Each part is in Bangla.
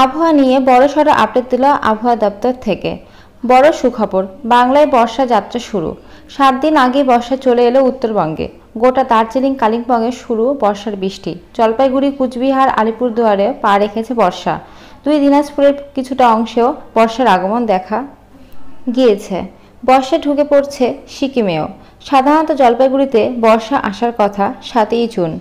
আবহাওয়া নিয়ে বড়সড় আপডেট দিল আবহাওয়া দপ্তর থেকে। বড় সুখবর, বাংলায় বর্ষা যাত্রা শুরু। 7 দিন আগেই বর্ষা চলে এলো উত্তরবঙ্গে। গোটা দার্জিলিং কালিম্পংয়ে শুরু বর্ষার বৃষ্টি। জলপাইগুড়ি, কুচবিহার, আলিপুরদুয়ারে পা রেখেছে বর্ষা। 2 দিনাজপুরের কিছুটা অংশেও বর্ষার আগমন দেখা গিয়েছে। বর্ষা ঢুকে পড়ছে সিকিমেও। সাধারণত জলপাইগুড়িতে বর্ষা আসার কথা 7ই জুন,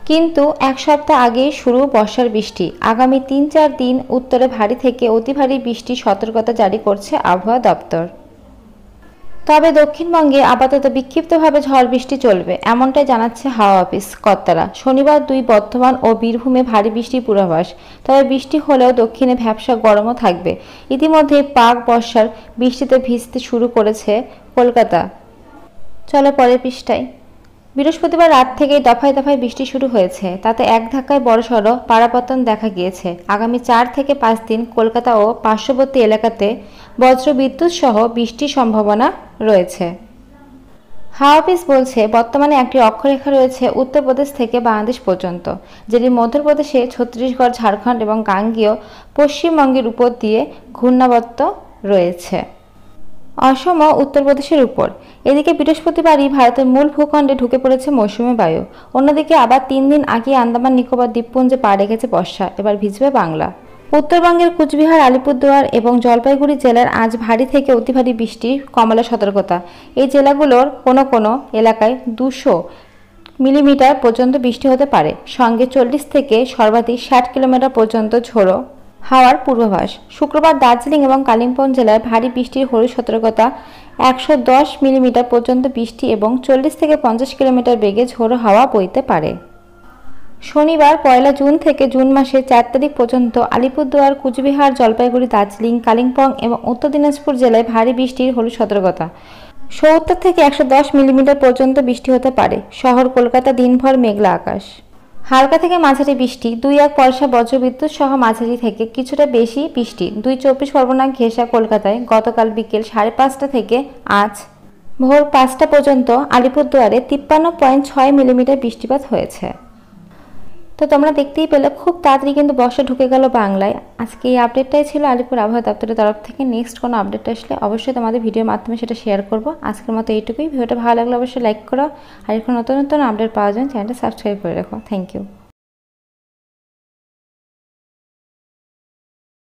কিন্তু এক সপ্তাহ আগেই শুরু বর্ষার বৃষ্টি। আগামী 3-4 দিন উত্তরে ভারী থেকে অতি ভারী বৃষ্টির সতর্কতা জারি করছে আবহাওয়া দপ্তর। তবে দক্ষিণবঙ্গে আপাতত বিক্ষিপ্তভাবে ঝড় বৃষ্টি চলবে, এমনটাই জানাচ্ছে হাওয়া অফিস কর্তারা। শনিবার 2 বর্ধমান ও বীরভূমে ভারী বৃষ্টির পূর্বাভাস। তবে বৃষ্টি হলেও দক্ষিণে ভ্যাপসা গরমও থাকবে। ইতিমধ্যে পাক বর্ষার বৃষ্টিতে ভিজতে শুরু করেছে কলকাতা। চলো পরের পৃষ্ঠায়। বৃহস্পতিবার রাত থেকেই দফায় দফায় বৃষ্টি শুরু হয়েছে। তাতে এক ধাক্কায় বড়সড় পারাপতন দেখা গিয়েছে। আগামী 4 থেকে 5 দিন কলকাতা ও পার্শ্ববর্তী এলাকাতে বজ্রবিদ্যুৎ সহ বৃষ্টির সম্ভাবনা রয়েছে। হাওয়া অফিস বলছে, বর্তমানে একটি অক্ষরেখা রয়েছে উত্তরপ্রদেশ থেকে বাংলাদেশ পর্যন্ত, যেটি মধ্যপ্রদেশে, ছত্তিশগড়, ঝাড়খণ্ড এবং গাঙ্গেয় পশ্চিমবঙ্গের উপর দিয়ে ঘূর্ণাবর্ত রয়েছে, অসম ও উত্তরপ্রদেশের উপর। এদিকে বৃহস্পতিবারই ভারতের মূল ভূখণ্ডে ঢুকে পড়েছে মৌসুমী বায়ু। অন্যদিকে আবার 3 দিন আগে আন্দামান নিকোবর দ্বীপপুঞ্জে পা রেখেছে বর্ষা। এবার ভিজবে বাংলা। উত্তরবঙ্গের কুচবিহার, আলিপুরদুয়ার এবং জলপাইগুড়ি জেলার আজ ভারী থেকে অতি ভারী বৃষ্টির কমলা সতর্কতা। এই জেলাগুলোর কোনো কোনো এলাকায় 200 মিলিমিটার পর্যন্ত বৃষ্টি হতে পারে, সঙ্গে 40 থেকে সর্বাধিক 60 কিলোমিটার পর্যন্ত ঝোড়ো হাওয়ার পূর্বাভাস। শুক্রবার দার্জিলিং এবং কালিম্পং জেলায় ভারী বৃষ্টির হলুদ সতর্কতা। 110 মিলিমিটার পর্যন্ত বৃষ্টি এবং 40 থেকে 50 কিলোমিটার বেগে ঝোড়ো হাওয়া বইতে পারে। শনিবার 1 জুন থেকে জুন মাসের 4 তারিখ পর্যন্ত আলিপুরদুয়ার, কুচবিহার, জলপাইগুড়ি, দার্জিলিং, কালিম্পং এবং উত্তর দিনাজপুর জেলায় ভারী বৃষ্টির হলুদ সতর্কতা। 70 থেকে 110 মিলিমিটার পর্যন্ত বৃষ্টি হতে পারে। শহর কলকাতা দিনভর মেঘলা আকাশ। হালকা থেকে মাঝারি বৃষ্টি। 2-1 পয়সা বজ্রবিদ্যুৎ সহ মাঝারি থেকে কিছুটা বেশি বৃষ্টি। 2 24 পরগনা, ঘেঁষা, কলকাতায় গতকাল বিকেল 5:30 থেকে আজ ভোর 5টা পর্যন্ত আলিপুরদুয়ারে 53.6 মিলিমিটার বৃষ্টিপাত হয়েছে। তো তোমরা দেখতেই পেলে খুব তাড়াতাড়ি কিন্তু বর্ষা ঢুকে গেল বাংলায়। আজকে এই আপডেটটাই ছিল আলিপুর আবহাওয়া দপ্তরের তরফ থেকে। নেক্সট কোনো আপডেট আসলে অবশ্যই তোমাদের ভিডিওর মাধ্যমে সেটা শেয়ার করব। আজকের মতো এইটুকুই। ভিডিওটা ভালো লাগলে অবশ্যই লাইক করো, আর এখন নতুন নতুন আপডেট পাওয়ার জন্য চ্যানেলটা সাবস্ক্রাইব করে রাখো। Thank you.